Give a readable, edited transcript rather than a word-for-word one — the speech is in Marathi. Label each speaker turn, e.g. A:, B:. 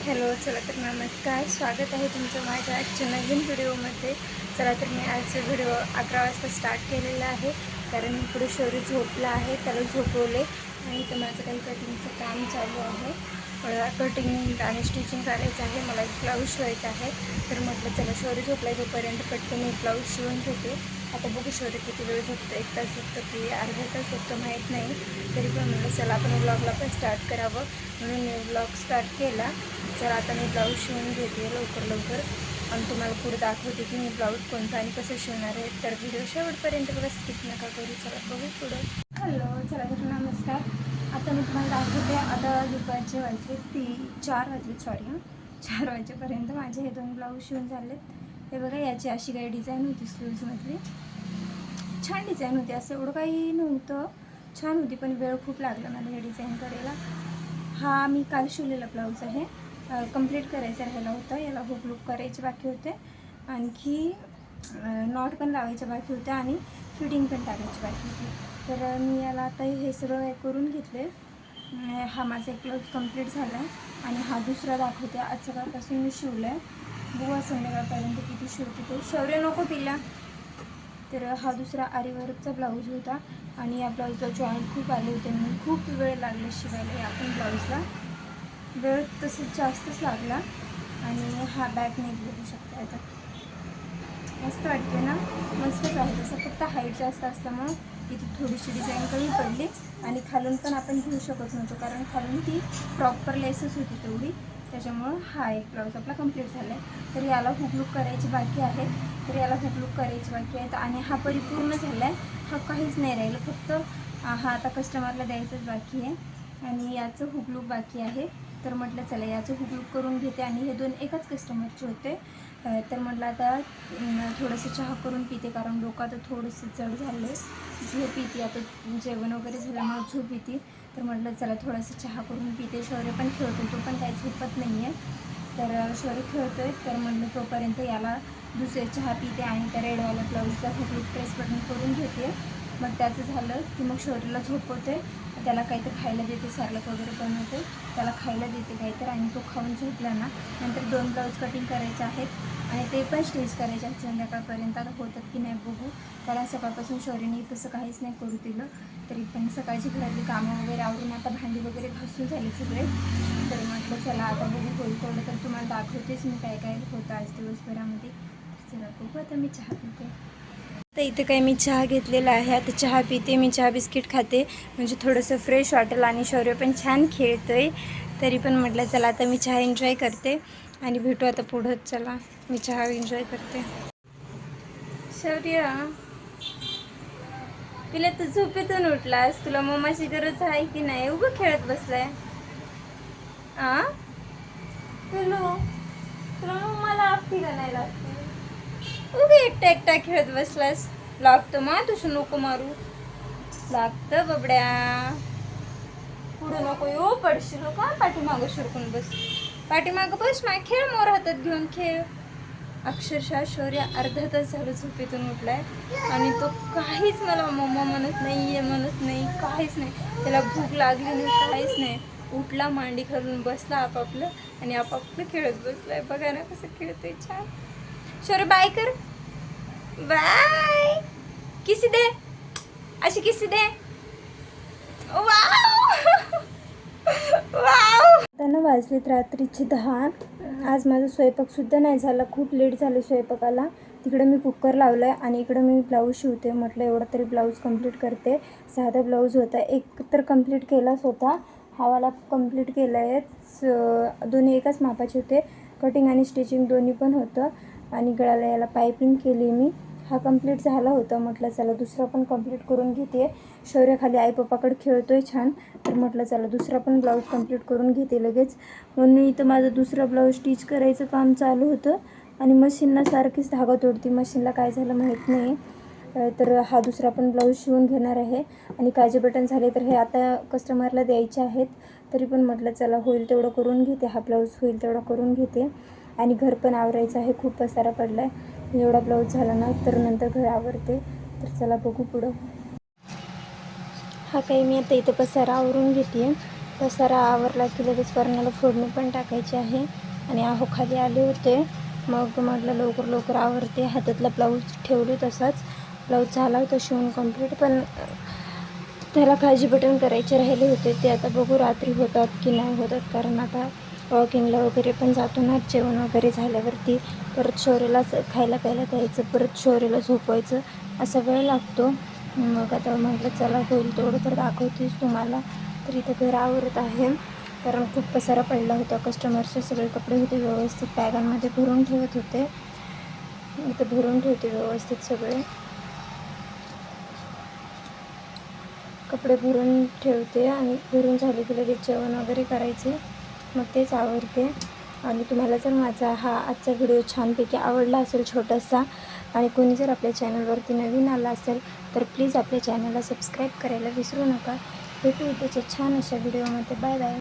A: हॅलो, चला तर नमस्कार. स्वागत आहे तुमचं माझ्या आजच्या नवीन व्हिडिओमध्ये. चला तर मी आजचा व्हिडिओ 11 वाजता स्टार्ट केलेला आहे, कारण इकडे शौर्य झोपला आहे, त्याला झोपवले आणि तर माझं काही कटिंगचं काम चालू आहे. मला कटिंग आणि स्टिचिंग करायचं आहे, मला एक ब्लाऊज शिवायचा आहे. तर म्हटलं चला शौर्य झोपला तोपर्यंत पटकन एक ब्लाऊज शिवून घेते. आता बघू शौर्य किती वेळ झोपतं, 1 तास झोपतं की अर्धा तास झोपतं माहीत नाही. तरी पण म्हटलं चला आपण व्लॉगला पण स्टार्ट करावं, म्हणून मी व्लॉग स्टार्ट केला. चला आता मी ब्लाऊज शिवून घेते लवकर आणि तुम्हाला पुढे दाखवते की मी ब्लाऊज कोणता आणि कसं शिवणार आहे. तर व्हिडिओ शेवटपर्यंत बघा, स्किप नका करू. चला बघू पुढं. हॅलो, चला तर नमस्कार. आता मी तुम्हाला दाखवते. आता दुपारचे वाजले 4 वाजले, सॉरी 4 वाजेपर्यंत माझे हे 2 ब्लाऊज शिवून झालेत. हे बघा, याची अशी काही डिझाईन होती स्लीव्जमधली. छान डिझाईन होती, असं एवढं काही नव्हतं, छान होती, पण वेळ खूप लागला मला हे डिझाईन करायला. हा मी काल शिवलेला ब्लाऊज आहे, कंप्लीट करायचा राहिला होता. याला हुक लूक करायचे बाकी होते, आणखी नॉट पण लावायचे बाकी होते आणि फिटिंग पण टाकायची बाकी होती. तर मी याला आता हे सगळं करून घेतले. हा माझा एक ब्लाऊज कंप्लीट झाला आहे आणि हा दुसरा दाखवते. आज सकाळपासून मी शिवला आहे, बुवा संध्याकाळपर्यंत किती शिवते ते. शौर्य नको पिला. तर हा दुसरा आरीवर्कचा ब्लाऊज होता आणि या ब्लाऊजला जॉईंट खूप आले होते, म्हणून खूप वेळ लागला शिवायला. या पण ब्लाऊजला वेळ तसंच जास्तच लागला. आणि हा बॅक नेक बघू शकता, याचा मस्त वाटते ना, मस्तच आहे. तसं फक्त हाईट जास्त असल्यामुळं इथे थोडीशी डिझाईन कमी पडली आणि खालून पण आपण घेऊ शकत नव्हतो, कारण खालून ती प्रॉपर लेसच होती तेवढी. त्याच्यामुळं हा एक ब्लाऊज आपला कंप्लीट झाला आहे. तर याला हुकलूक करायची बाकी आहे, तर याला हुकलूक करायची बाकी आहेत आणि हा परिपूर्ण झाला आहे. हा काहीच नाही राहिलं, फक्त हा आता कस्टमरला द्यायचंच बाकी आहे आणि याचं हुकलूक बाकी आहे. तर म्हटलं चला याचं हुकलूक करून घेते. आणि हे 2 एकाच कस्टमरचे होते. तर म्हटलं आता थोडंसं चहा करून पिते, कारण डोकं आता थोडंसं जड झालं आहे, झोप येते. आता जेवण वगैरे झाल्यामुळे झोप येते. तर म्हटलं चला थोडंसं चहा करून पिते. शौर्य पण खेळतो, तो पण काही झोपत नाही आहे. तर शौर्य खेळतो आहे, तर म्हटलं तोपर्यंत याला दुसरे चहा पिते आणि त्या रेडवाल्या ब्लाऊजचा हुकलूक प्रेस बटन करून घेते. मग त्याचं झालं की मग शौर्यला झोपवते, त्याला काहीतरी खायला देते, सॅरलक वगैरे बनवते, त्याला खायला देते काहीतरी, आणि तो खाऊन झोपला ना, नंतर 2 ब्लाऊज कटिंग करायचे आहेत आणि ते पण स्टिच करायचे आहेत संध्याकाळपर्यंत. आता होतात की नाही बघू, कारण सकाळपासून शौर्यने तसं काहीच नाही करू दिलं. तरी पण सकाळची घरातली कामं वगैरे आवरून आता भांडी वगैरे घासून झाले सगळे. तर म्हटलं चला आता बघू, होईल तेवढं तर तुम्हाला दाखवतेच मी काय काय होतं आज दिवसभरामध्ये. चला बघू, आता मी चहा पिते. तर इथे काही मी चहा घेतलेला आहे, आता चहा पिते मी. चहा बिस्किट खाते, म्हणजे थोडंसं फ्रेश वाटेल आणि शौर्य पण छान खेळतो आहे. तरी पण म्हटलं चला आता मी चहा एन्जॉय करते आणि भेटू आता पुढं. चला मी चहा एन्जॉय करते. शौर्य पिल्या, तू झोपेतून उठलास, तुला मम्माची गरज आहे की नाही? उभं खेळत बसलाय. पिलू, तुला मम्माला लागते का नाही लागते? उभे एकटा एकटा खेळत बसलास. लागतं मा, तुझं नको मारू, लागतं बबड्या. पुढं नको येऊ, पडशील का? पाठीमागं शिरकून बस, पाठीमागं बस, मा खेळ, मोर हातात घेऊन खेळ. अक्षरशः शौर्य अर्धा तास झालं झोपेतून उठलाय आणि तो काहीच मला मम्मा म्हणत नाही, ये म्हणत नाही, काहीच नाही. त्याला भूक लागली नाही, काहीच नाही. उठला, मांडी घालून बसला आपापलं आणि आपापलं खेळत बसलाय. बघा ना कसं खेळतोय छान. शौर्य बाय कर, बाय, किसी दे, अशी किसी दे. त्यांना वाजलेत रात्रीचे 10. आज माझा स्वयंपाकसुद्धा नाही झाला, खूप लेट झालं स्वयंपाकाला. तिकडे मी कुकर लावला आहे आणि इकडं मी ब्लाऊज शिवते. म्हटलं एवढा तरी ब्लाऊज कंप्लीट करते. साधा ब्लाऊज होता, एक तर कंप्लीट केलाच होता, हावाला कंप्लीट केला आहे. दोन्ही एकाच मापाचे होते, कटिंग आणि स्टिचिंग दोन्ही पण होतं. आणि गळ्याला याला पायपिंग केली मी. हा कंप्लीट झाला होता. म्हटलं चला दुसरा पण कंप्लीट करून घेते. शौर्य खाली आई पप्पाकडे खेळतो आहे छान, तर म्हटलं चला दुसरा पण ब्लाऊज कंप्लीट करून घेते लगेच. म्हणून इथं माझं दुसरा ब्लाऊज स्टिच करायचं काम चालू होतं आणि मशीनला सारखीच धागा तोडती, मशीनला काय झालं माहीत नाही. तर हा दुसरा पण ब्लाऊज शिवून घेणार आहे आणि काजे बटन झाले, तर हे आता कस्टमरला द्यायचे आहेत. तरी पण म्हटलं चला होईल तेवढं करून घेते, हा ब्लाऊज होईल तेवढा करून घेते. आणि घर पण आवरायचं आहे, खूप पसारा पडला आहे. एवढा ब्लाऊज झाला ना तर नंतर घर आवरते. तर चला बघू पुढं. हा काही मी आता इथं पसारा आवरून घेते. पसारा आवरला की लगेच वरणाला फोडणी पण टाकायची आहे. आणि आहो खाली आले होते, मग म्हटलं लवकर लवकर आवरते. हातातला ब्लाऊज ठेवले तसाच. ब्लाऊज झाला होता शिवून कंप्लीट, पण त्याला काळजी बटन करायचे राहिले होते. ते आता बघू रात्री होतात की नाही होतात, कारण आता वॉकिंगला वगैरे पण जातो ना. जेवण वगैरे झाल्यावरती परत शौर्यालाच खायला प्यायला द्यायचं, परत शौर्याला झोपवायचं, असा वेळ लागतो. मग आता म्हटलं चला होईल तेवढं तर दाखवतेच तुम्हाला. तर इथं घर आवरत आहे, कारण खूप पसारा पडला होता. कस्टमरचे सगळे कपडे होते व्यवस्थित बॅगांमध्ये भरून ठेवत होते. इथं भरून ठेवते व्यवस्थित सगळे कपडे भरून ठेवते. आणि भरून झाले की लगेच जेवण वगैरे करायचे, मग तेच आवडते. आणि तुम्हाला जर माझा हा आजचा व्हिडिओ छानपैकी आवडला असेल छोटासा, आणि कोणी जर आपल्या चॅनलवरती नवीन आला असेल तर प्लीज आपल्या चॅनलला सबस्क्राईब करायला विसरू नका. भेटू उद्याच्या छान अशा व्हिडिओमध्ये. Bye bye.